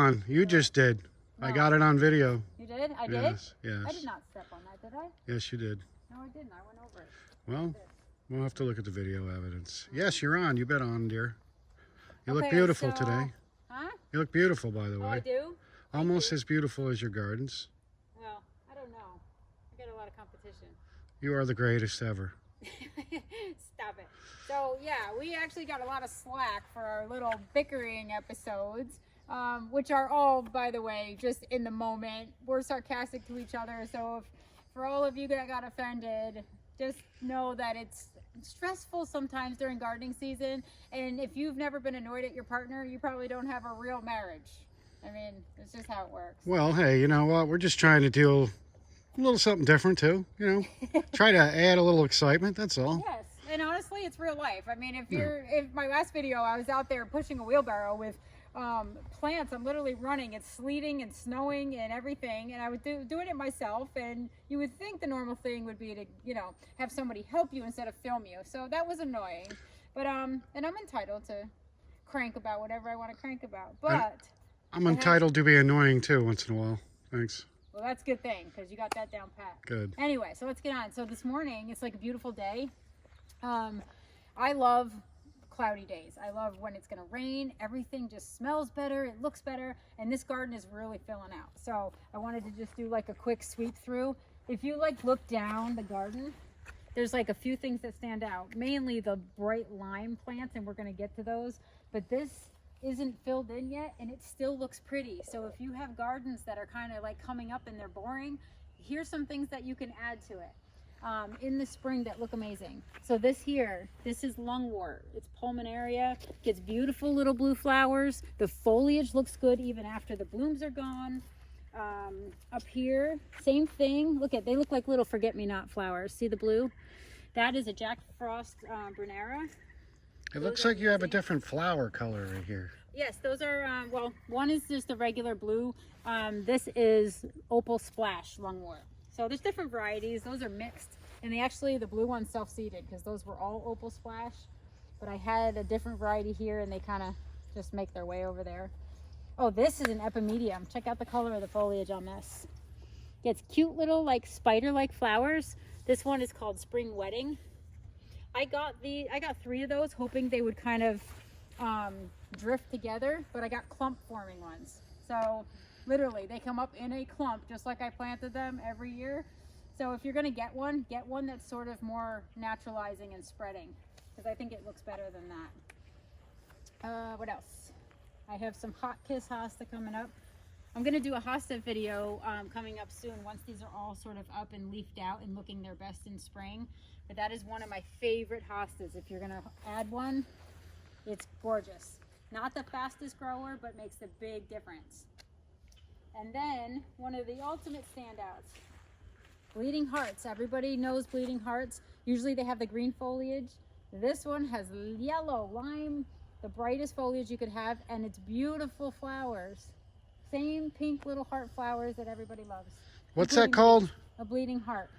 on. You just did. No. I got it on video. You did? I did? Yes, yes. I did not step on that, did I? Yes, you did. No, I didn't. I went over it. Well, we'll have to look at the video evidence. Yes, you're on. You bet on, dear. You look Okay, beautiful so- today. Huh? You look beautiful, by the Oh, I way. do? Almost as beautiful as your gardens. Well, I don't know. I got a lot of competition. You are the greatest ever. Stop it. So, yeah, we actually got a lot of slack for our little bickering episodes, which are all, by the way, just in the moment. We're sarcastic to each other, so if, for all of you that got offended, just know that it's stressful sometimes during gardening season, and if you've never been annoyed at your partner, you probably don't have a real marriage. I mean, it's just how it works. Well, hey, you know what? We're just trying to do a little something different, too. You know, try to add a little excitement, that's all. Yes, and honestly, it's real life. I mean, if my last video, I was out there pushing a wheelbarrow with plants. I'm literally running. It's sleeting and snowing and everything, and I was doing it myself. And you would think the normal thing would be to, you know, have somebody help you instead of film you. So that was annoying. But and I'm entitled to crank about whatever I want to crank about. But I'm entitled to be annoying too once in a while. Thanks. well, that's a good thing because you got that down pat. Good. Anyway, so let's get on. So this morning, it's like a beautiful day. I love cloudy days. I love when it's going to rain. Everything just smells better. It looks better. And this garden is really filling out. So I wanted to just do like a quick sweep through. If you like look down the garden, there's like a few things that stand out. Mainly the bright lime plants, and we're going to get to those. But this isn't filled in yet, and it still looks pretty. So if you have gardens that are kind of like coming up and they're boring, here's some things that you can add to it in the spring that look amazing. So this here, this is lungwort. It's pulmonaria. Gets beautiful little blue flowers. The foliage looks good even after the blooms are gone. Up here, same thing. Look at, they look like little forget-me-not flowers. See the blue? That is a Jack Frost Brunera. It looks like you have a different flower color right here. Yes, those are, well, one is just the regular blue. This is Opal Splash lungwort. So there's different varieties. Those are mixed. And they actually, the blue one's self-seeded because those were all Opal Splash. But I had a different variety here and they kind of just make their way over there. Oh, this is an epimedium. Check out the color of the foliage on this. Gets cute little like spider-like flowers. This one is called Spring Wedding. I got 3 of those, hoping they would kind of drift together, but I got clump forming ones. So literally they come up in a clump just like I planted them every year. So if you're going to get one that's sort of more naturalizing and spreading, because I think it looks better than that. What else? I have some Hot Kiss hosta coming up. I'm going to do a hosta video coming up soon once these are all sort of up and leafed out and looking their best in spring. But that is one of my favorite hostas. If you're going to add one, it's gorgeous. Not the fastest grower, but makes a big difference. And then one of the ultimate standouts, Bleeding Hearts. Everybody knows Bleeding Hearts. Usually they have the green foliage. This one has yellow, lime, the brightest foliage you could have, and it's beautiful flowers. Same pink little heart flowers that everybody loves. What's that called? A bleeding heart.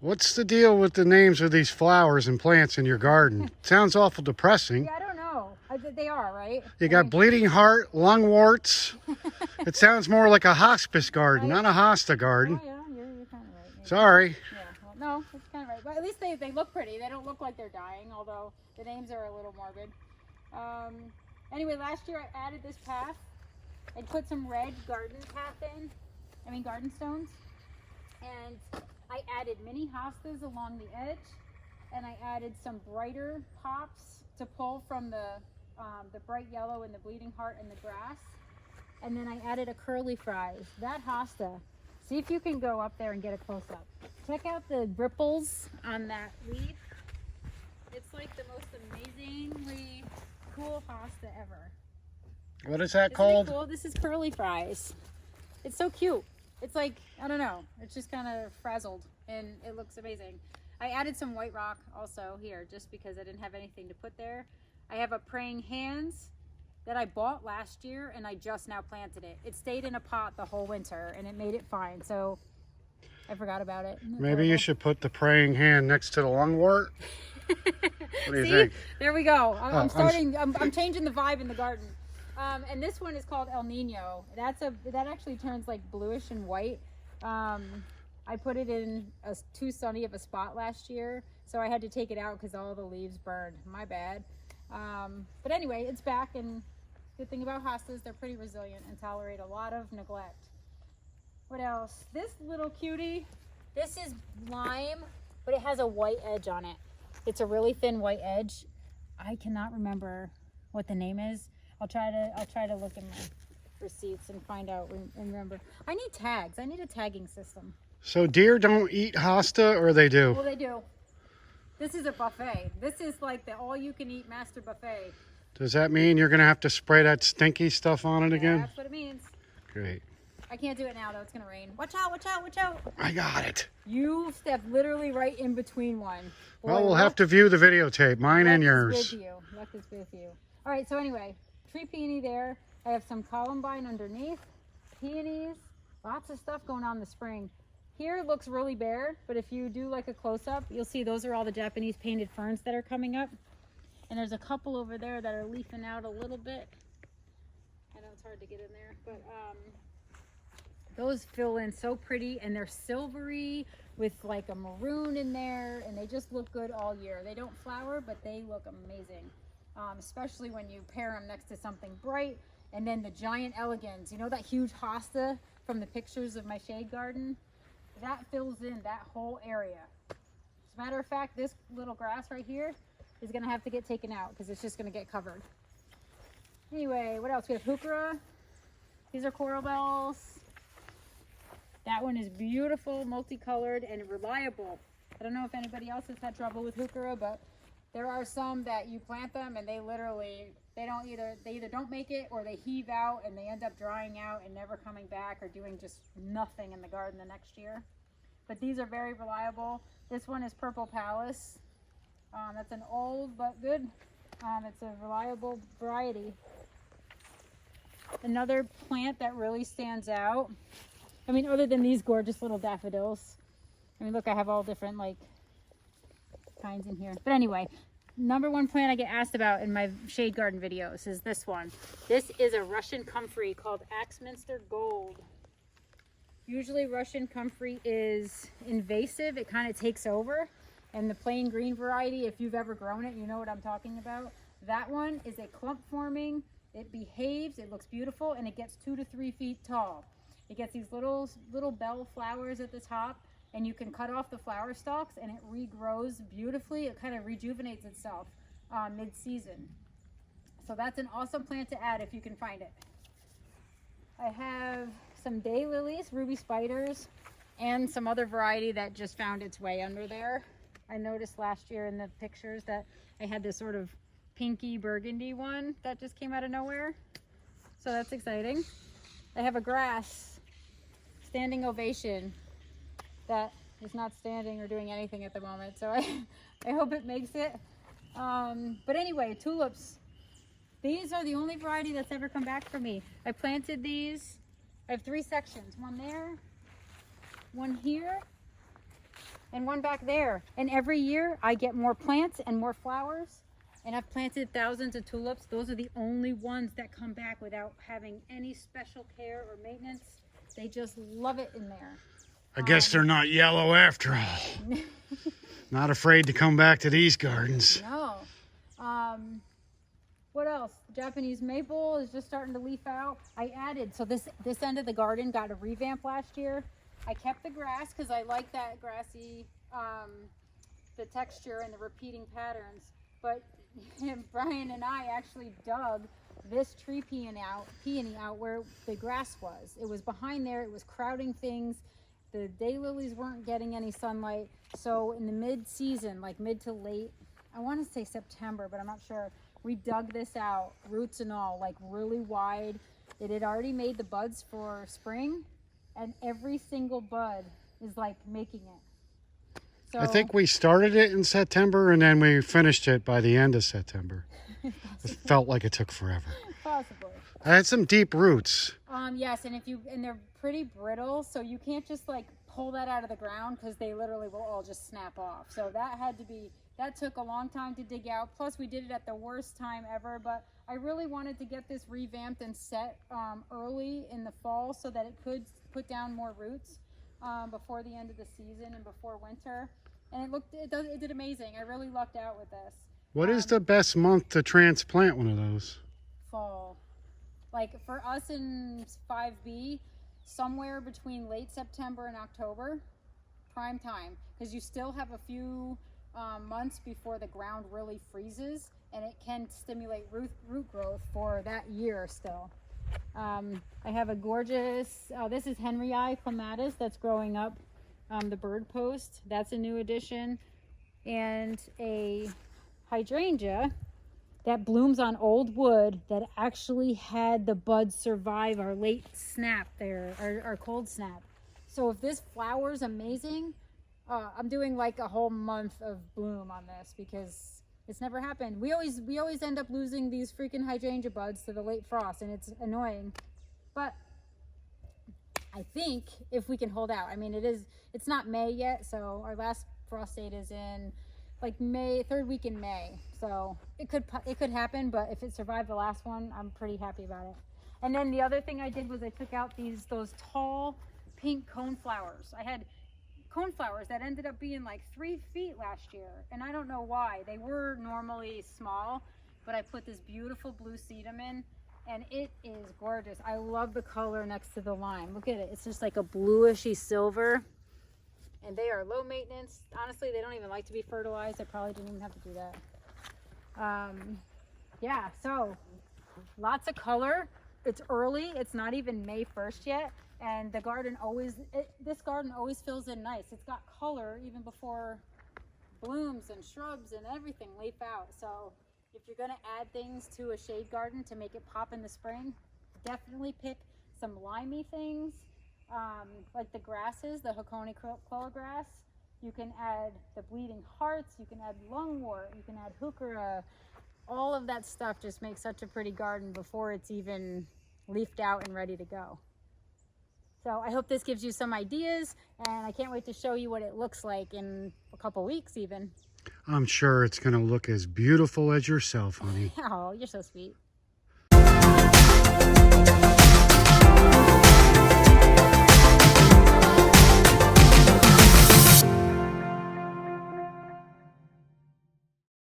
What's the deal with the names of these flowers and plants in your garden? Sounds awful depressing. Yeah, I don't know. They are, right? You got bleeding heart, lungworts. It sounds more like a hospice garden, not a hosta garden. Oh, yeah, you're kind of right. Maybe. Sorry. Yeah, well, no, it's kind of right. But at least they look pretty. They don't look like they're dying, although the names are a little morbid. Anyway, last year I added this path. I put some red garden stones. And I added mini hostas along the edge. And I added some brighter pops to pull from the bright yellow and the bleeding heart and the grass. And then I added a curly fries. That hosta, see if you can go up there and get a close-up. Check out the ripples on that leaf. It's like the most amazingly cool hosta ever. What is that Isn't called? it cool? This is curly fries. It's so cute. It's like, I don't know, it's just kind of frazzled and it looks amazing. I added some white rock also here just because I didn't have anything to put there. I have a praying hands that I bought last year and I just now planted it. It stayed in a pot the whole winter and it made it fine, so I forgot about it. Maybe you should put the praying hand next to the lungwort. What do you think? There we go. I'm changing the vibe in the garden. And this one is called El Nino. That actually turns like bluish and white. I put it in too sunny of a spot last year, so I had to take it out because all the leaves burned. My bad. But anyway, it's back, and good thing about hostas, they're pretty resilient and tolerate a lot of neglect. What else? This little cutie, this is lime, but it has a white edge on it. It's a really thin white edge. I cannot remember what the name is. I'll try to look in my receipts and find out and remember. I need tags. I need a tagging system. So deer don't eat hosta, or they do? Well, they do. This is a buffet. This is like the all-you-can-eat master buffet. Does that mean you're going to have to spray that stinky stuff on it again? That's what it means. Great. I can't do it now, though. It's going to rain. Watch out, watch out, watch out. I got it. You stepped literally right in between one. Boy, Well, we'll have to view the videotape, mine and yours. Luck is with you. All right, so anyway, tree peony there. I have some columbine underneath, peonies, lots of stuff going on in the spring. Here it looks really bare, but if you do like a close-up, you'll see those are all the Japanese painted ferns that are coming up. And there's a couple over there that are leafing out a little bit. I know it's hard to get in there, but those fill in so pretty, and they're silvery with like a maroon in there, and they just look good all year. They don't flower, but they look amazing, especially when you pair them next to something bright. And then the giant elegans, you know that huge hosta from the pictures of my shade garden? That fills in that whole area. As a matter of fact, this little grass right here is gonna have to get taken out because it's just gonna get covered. Anyway, what else? We have heuchera. These are coral bells. That one is beautiful, multicolored, and reliable. I don't know if anybody else has had trouble with heuchera, but there are some that you plant them and they literally, they either don't make it, or they heave out and they end up drying out and never coming back, or doing just nothing in the garden the next year. But these are very reliable. This one is Purple Palace. That's an old but good. It's a reliable variety. Another plant that really stands out, I mean, other than these gorgeous little daffodils. I mean, look, I have all different like kinds in here. But anyway, number one plant I get asked about in my shade garden videos is this one. This is a Russian comfrey called Axminster Gold. Usually Russian comfrey is invasive. It kind of takes over. And the plain green variety, if you've ever grown it, you know what I'm talking about. That one is a clump forming. It behaves, it looks beautiful, and it gets 2 to 3 feet tall. It gets these little bell flowers at the top, and you can cut off the flower stalks and it regrows beautifulily. It kind of rejuvenates itself mid-season. So that's an awesome plant to add if you can find it. I have some daylilies, ruby spiders, and some other variety that just found its way under there. I noticed last year in the pictures that I had this sort of pinky burgundy one that just came out of nowhere. So that's exciting. I have a grass, standing ovation, that is not standing or doing anything at the moment. So I hope it makes it. But anyway, tulips. These are the only variety that's ever come back for me. I planted these. I have 3 sections. One there, one here, and one back there. And every year I get more plants and more flowers. And I've planted thousands of tulips. Those are the only ones that come back without having any special care or maintenance. They just love it in there. I guess they're not yellow after all. Not afraid to come back to these gardens. No. What else? Japanese maple is just starting to leaf out. I added, so this end of the garden got a revamp last year. I kept the grass because I like that grassy, the texture and the repeating patterns. But Brian and I actually dug this tree peony out where the grass was. It was behind there. It was crowding things. The daylilies weren't getting any sunlight. So in the mid-season, like mid to late, I want to say September, but I'm not sure, we dug this out, roots and all, like really wide. It had already made the buds for spring, and every single bud is like making it. So, I think we started it in September and then we finished it by the end of September. It felt like it took forever. Possibly. I had some deep roots. Yes, and they're pretty brittle, so you can't just like pull that out of the ground because they literally will all just snap off. So that took a long time to dig out. Plus we did it at the worst time ever, but I really wanted to get this revamped and set early in the fall so that it could put down more roots before the end of the season and before winter. And it did amazing. I really lucked out with this. What is the best month to transplant one of those? Fall. Like for us in 5B, somewhere between late September and October, prime time, because you still have a few months before the ground really freezes, and it can stimulate root growth for that year still. I have a gorgeous, this is Henry Eye clematis that's growing up the bird post. That's a new addition. And a hydrangea that blooms on old wood that actually had the buds survive our late snap there, our cold snap. So if this flowers amazing, I'm doing like a whole month of bloom on this because it's never happened. We always end up losing these freaking hydrangea buds to the late frost, and it's annoying. But I think if we can hold out, I mean, it's not May yet, so our last frost date is in like May, third week in May. So it could happen, but if it survived the last one, I'm pretty happy about it. And then the other thing I did was I took out those tall pink cone flowers. I had cone flowers that ended up being like 3 feet last year, and I don't know why. They were normally small, but I put this beautiful blue sedum in, and it is gorgeous. I love the color next to the lime. Look at it. It's just like a bluishy silver, and they are low maintenance. Honestly, they don't even like to be fertilized. I probably didn't even have to do that. Yeah, so lots of color. It's early. It's not even May 1st yet, and the garden this garden always fills in nice. It's got color even before blooms and shrubs and everything leaf out. So if you're going to add things to a shade garden to make it pop in the spring, definitely pick some limey things, like the grasses, the Hookera grass. You can add the bleeding hearts, you can add lungwort, you can add heuchera. All of that stuff just makes such a pretty garden before it's even leafed out and ready to go. So I hope this gives you some ideas, and I can't wait to show you what it looks like in a couple weeks even. I'm sure it's going to look as beautiful as yourself, honey. Oh, you're so sweet.